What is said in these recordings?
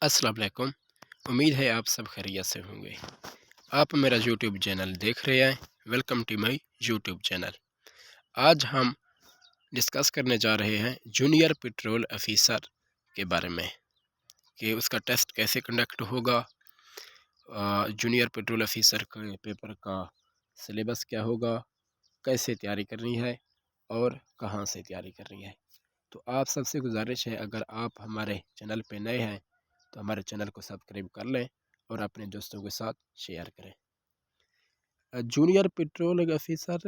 अस्सलाम वालेकुम। उम्मीद है आप सब खैरियत से होंगे। आप मेरा यूट्यूब चैनल देख रहे हैं। Welcome to my YouTube channel. आज हम डिस्कस करने जा रहे हैं जूनियर पेट्रोल ऑफिसर के बारे में कि उसका टेस्ट कैसे कंडक्ट होगा। जूनियर पेट्रोल ऑफिसर के पेपर का सिलेबस क्या होगा, कैसे तैयारी करनी है और कहाँ से तैयारी करनी है। तो आप सबसे गुजारिश है, अगर आप हमारे चैनल पे नए हैं तो हमारे चैनल को सब्सक्राइब कर लें और अपने दोस्तों के साथ शेयर करें। जूनियर पेट्रोल ऑफिसर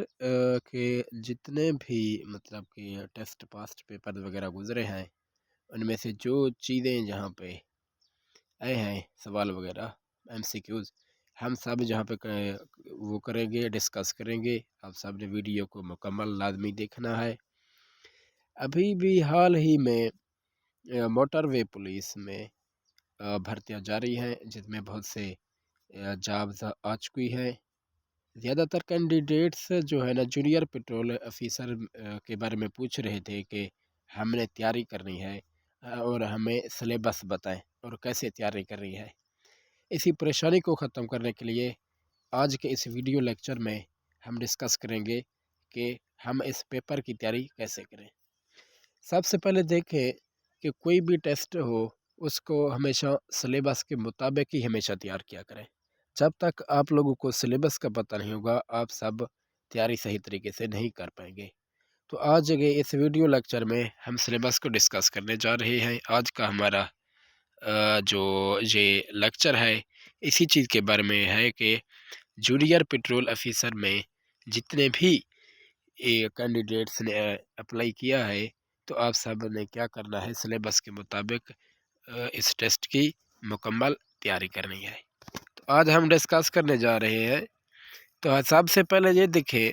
के जितने भी मतलब कि टेस्ट पास्ट पेपर वगैरह गुजरे हैं, उनमें से जो चीज़ें जहाँ पे आए हैं सवाल वगैरह एमसीक्यूज़, हम सब जहाँ पे वो करेंगे, डिस्कस करेंगे। आप सब ने वीडियो को मुकम्मल लाजमी देखना है। अभी भी हाल ही में मोटरवे पुलिस में भर्तियाँ जारी हैं, जिसमें बहुत से जॉब्स आ चुकी है। ज़्यादातर कैंडिडेट्स जो है ना जूनियर पेट्रोल ऑफिसर के बारे में पूछ रहे थे कि हमने तैयारी करनी है और हमें सिलेबस बताएं और कैसे तैयारी करनी है। इसी परेशानी को ख़त्म करने के लिए आज के इस वीडियो लेक्चर में हम डिस्कस करेंगे कि हम इस पेपर की तैयारी कैसे करें। सबसे पहले देखें कि कोई भी टेस्ट हो, उसको हमेशा सिलेबस के मुताबिक ही हमेशा तैयार किया करें। जब तक आप लोगों को सिलेबस का पता नहीं होगा, आप सब तैयारी सही तरीके से नहीं कर पाएंगे। तो आज के इस वीडियो लेक्चर में हम सिलेबस को डिस्कस करने जा रहे हैं। आज का हमारा जो ये लेक्चर है, इसी चीज़ के बारे में है कि जूनियर पेट्रोल ऑफिसर में जितने भी कैंडिडेट्स ने अप्लाई किया है, तो आप सब ने क्या करना है, सिलेबस के मुताबिक इस टेस्ट की मुकम्मल तैयारी करनी है। तो आज हम डिस्कस करने जा रहे हैं। तो सबसे पहले ये देखें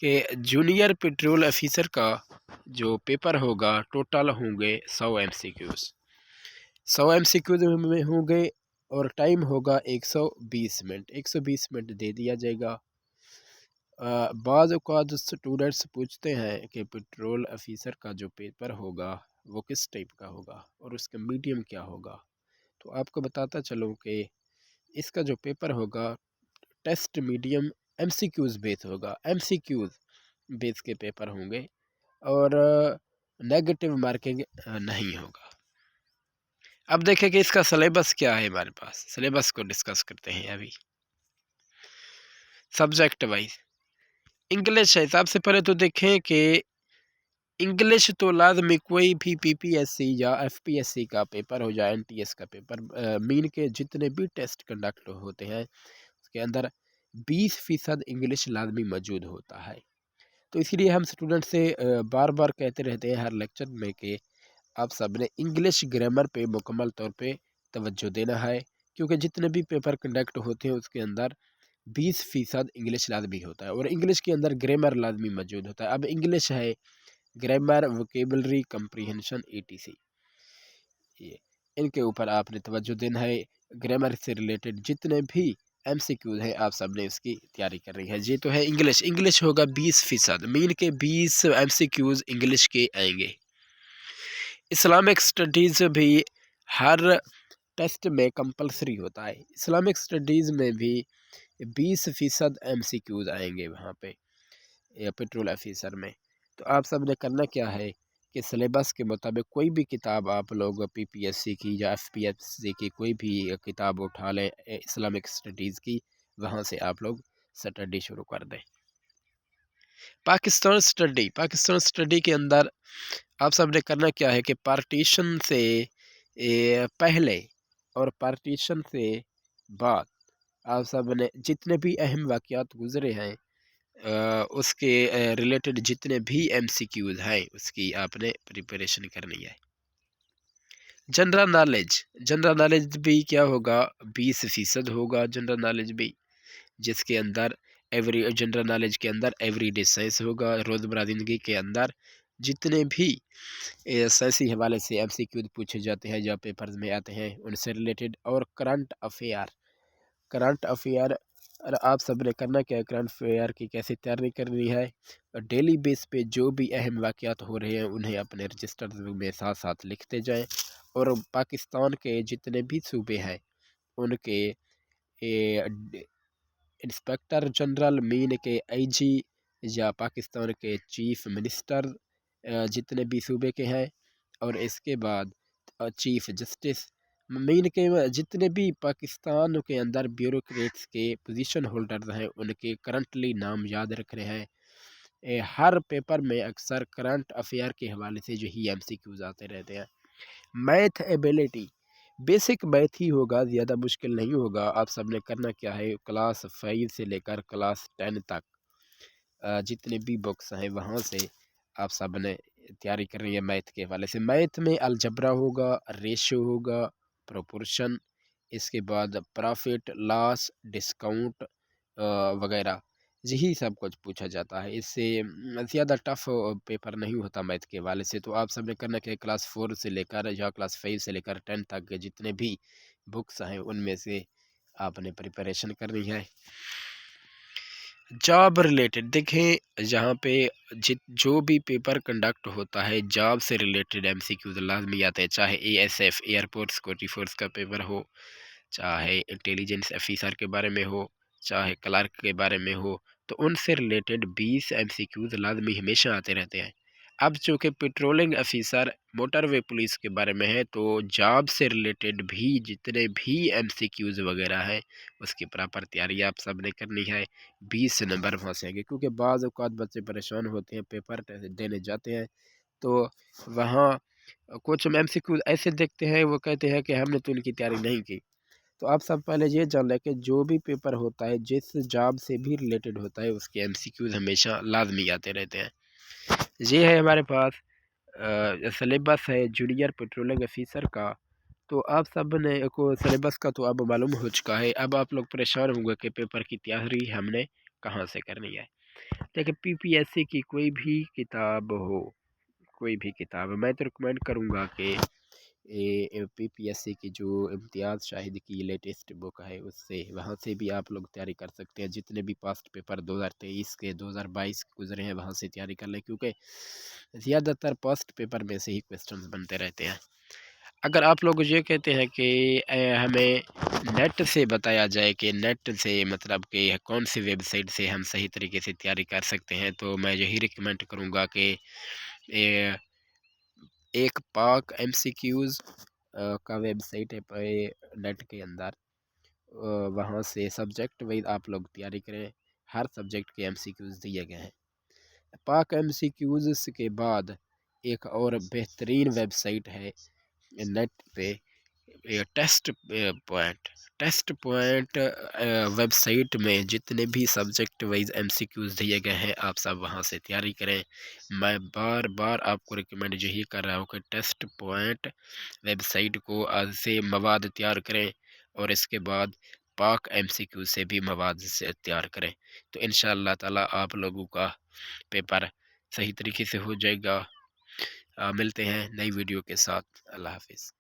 कि जूनियर पेट्रोल ऑफिसर का जो पेपर होगा, टोटल होंगे 100 एमसीक्यूज़। 100 एमसीक्यूज़ में होंगे और टाइम होगा 120 मिनट। 120 मिनट दे दिया जाएगा। बाज़ औक़ात स्टूडेंट्स पूछते हैं कि पेट्रोल ऑफिसर का जो पेपर होगा वो किस टाइप का होगा और उसका मीडियम क्या होगा। तो आपको बताता चलूँ कि इसका जो पेपर होगा टेस्ट मीडियम एमसीक्यूज़ बेस होगा। एमसीक्यूज़ बेस के पेपर होंगे और नेगेटिव मार्किंग नहीं होगा। अब देखें कि इसका सिलेबस क्या है। हमारे पास सिलेबस को डिस्कस करते हैं। अभी सब्जेक्ट वाइज इंग्लिश है। सबसे पहले तो देखें कि इंग्लिश तो लाजमी कोई भी पीपीएससी या एफपीएससी का पेपर हो या एनटीएस का पेपर, मीन के जितने भी टेस्ट कंडक्ट होते हैं उसके अंदर 20% इंग्लिश लाजमी मौजूद होता है। तो इसीलिए हम स्टूडेंट से बार बार कहते रहते हैं हर लेक्चर में कि आप सब ने इंग्लिश ग्रामर पे मुकम्मल तौर पे तवज्जो देना है, क्योंकि जितने भी पेपर कंडक्ट होते हैं उसके अंदर 20% इंग्लिश लाजमी होता है और इंग्लिश के अंदर ग्रामर लाजमी मौजूद होता है। अब इंग्लिश है ग्रामर, वोकेबलरी, कम्प्रीहेंशन, ईटीसी, ये इनके ऊपर आपने तवज्जो देना है। ग्रामर से रिलेटेड जितने भी एमसीक्यूज हैं आप सब ने इसकी तैयारी करनी है। ये तो है इंग्लिश। इंग्लिश होगा 20%, मीन के 20 एमसीक्यूज इंग्लिश के आएंगे। इस्लामिक स्टडीज़ भी हर टेस्ट में कंपलसरी होता है। इस्लामिक स्टडीज़ में भी 20% एमसीक्यूज आएंगे वहाँ पे पेट्रोल ऑफिसर में। तो आप सब ने करना क्या है कि सिलेबस के मुताबिक कोई भी किताब आप लोग पीपीएससी की या एफपीएससी की कोई भी किताब उठा लें इस्लामिक स्टडीज़ की, वहाँ से आप लोग स्टडी शुरू कर दें। पाकिस्तान स्टडी के अंदर आप सब ने करना क्या है कि पार्टीशन से पहले और पार्टीशन से बाद आप सब ने जितने भी अहम वाक़यात गुज़रे हैं उसके रिलेटेड जितने भी एमसीक्यूज़ हैं उसकी आपने प्रिपरेशन करनी है। जनरल नॉलेज भी क्या होगा, 20% होगा जनरल नॉलेज भी, जिसके अंदर जनरल नॉलेज के अंदर एवरीडे साइंस होगा। रोज़मर्रा ज़िंदगी के अंदर जितने भी साइंसी हवाले से एमसीक्यू पूछे जाते हैं या पेपर्स में आते हैं उनसे रिलेटेड, और करंट अफेयर और आप सब ने करना क्या है, करंट अफेयर की कैसे तैयारी करनी है। डेली बेस पे जो भी अहम वाक़यात हो रहे हैं उन्हें अपने रजिस्टर में साथ साथ लिखते जाएं اور پاکستان کے جتنے بھی صوبے ہیں ان کے انسپیکٹر جنرل، مین کے آئی جی یا پاکستان کے چیف منسٹر جتنے بھی صوبے کے ہیں، اور اس کے بعد چیف جسٹس، مین کے جتنے بھی پاکستان کے اندر بیوروکریٹس کے پوزیشن ہولڈرز ہیں ان کے کرنٹلی نام یاد رکھنے ہیں۔ ہر پیپر میں اکثر کرنٹ افیئر کے حوالے سے جو ہی ایم سی کیوز آتے رہتے ہیں۔ میتھ ایبیلٹی، بیسک میتھ ہی ہوگا، زیادہ مشکل نہیں ہوگا۔ آپ سب نے کرنا کیا ہے، کلاس 5 سے لے کر کلاس 10 تک جتنے بھی بکس ہیں وہاں سے آپ سب نے تیاری کرنی ہے میتھ کے حوالے سے۔ میتھ میں الجبرا ہوگا، ریشو ہوگا، پروپورشن، اس کے بعد پرافٹ لاس ڈسکاؤنٹ وغیرہ، یہی سب کچھ پوچھا جاتا ہے۔ اس سے زیادہ ٹف پیپر نہیں ہوتا میتھ کے حوالے سے۔ تو آپ سب نے کرنا کہ کلاس 4 سے لے کر یا کلاس 5 سے لے کر 10 تک کے جتنے بھی بکس ہیں ان میں سے آپ نے پریپریشن کرنی ہے۔ جاب ریلیٹڈ دیکھیں، یہاں پہ جو بھی پیپر کنڈکٹ ہوتا ہے جاب سے ریلیٹڈ ایم سی کیوز لازمی آتے ہیں، چاہے A S F airport security force کا پیپر ہو، چاہے انٹیلیجنس آفیسر کے بارے میں ہو، چاہے کلرک کے بارے میں ہو، تو ان سے ریلیٹڈ 20 ایم سی کیوز لازمی ہمیشہ آتے رہتے ہیں۔ اب چونکہ پیٹرولنگ آفیسر موٹر وے پولیس کے بارے میں ہے تو جاب سے ریلیٹڈ بھی جتنے بھی ایم سی کیوز وغیرہ ہیں اس کی پراپر تیاری آپ سب نے کرنی ہے۔ 20 نمبر وہاں سے آئیں گے، کیونکہ بعض اوقات بچے پریشان ہوتے ہیں، پیپر دینے جاتے ہیں تو وہاں کچھ ایم سی کیوز ایسے دیکھتے ہیں، وہ کہتے ہیں کہ ہم نے تو ان کی تیاری نہیں کی۔ تو آپ سب پہلے یہ جان لیں کہ جو بھی پیپر ہوتا ہے جس جاب سے بھی ریلیٹڈ ہوتا ہے اس کے ایم سی کیوز ہمیشہ لازمی آتے رہتے ہیں۔ یہ ہے ہمارے پاس سلیبس ہے جونیئر پیٹرولنگ آفیسر کا۔ تو آپ سب نے کو سلیبس کا تو اب معلوم ہو چکا ہے۔ اب آپ لوگ پریشان ہوں گے کہ پیپر کی تیاری ہم نے کہاں سے کرنی ہے۔ دیکھیں پی پی ایس سی کی کوئی بھی کتاب ہو، کوئی بھی کتاب، میں تو ریکمینڈ کروں گا کہ پی پی ایس سی کی جو امتیاز شاہد کی لیٹسٹ بک ہے اس سے، وہاں سے بھی آپ لوگ تیاری کر سکتے ہیں۔ جتنے بھی پاسٹ پیپر 2023 کے 2022 گزرے ہیں وہاں سے تیاری کر لیں، کیونکہ زیادہ تر پاسٹ پیپر میں سے ہی کویسچنز بنتے رہتے ہیں۔ اگر آپ لوگ یہ کہتے ہیں کہ ہمیں نیٹ سے بتایا جائے کہ نیٹ سے مطلب کہ کون سی ویب سائٹ سے ہم صحیح طریقے سے تیاری کر سکتے ہیں، تو میں یہی ریکمینڈ کروں گا کہ ایک پاک ایم سی کیوز کا ویب سائٹ ہے نیٹ کے اندر، وہاں سے سبجیکٹ وائز آپ لوگ تیاری کریں۔ ہر سبجیکٹ کے ایم سی کیوز دیے گئے ہیں۔ پاک ایم سی کیوز کے بعد ایک اور بہترین ویب سائٹ ہے نیٹ پہ، ٹیسٹ پوائنٹ ویب سائٹ میں جتنے بھی subject wise M C Qs دیے گئے ہیں آپ سب وہاں سے تیاری کریں۔ میں بار بار آپ کو ریکمینڈ یہی کر رہا ہوں کہ ٹیسٹ پوائنٹ ویب سائٹ کو آج سے مواد تیار کریں اور اس کے بعد پاک ایم سی کیو سے بھی مواد سے تیار کریں، تو انشاءاللہ تعالی آپ لوگوں کا پیپر صحیح طریقے سے ہو جائے گا۔ ملتے ہیں نئی ویڈیو کے ساتھ۔ اللہ حافظ۔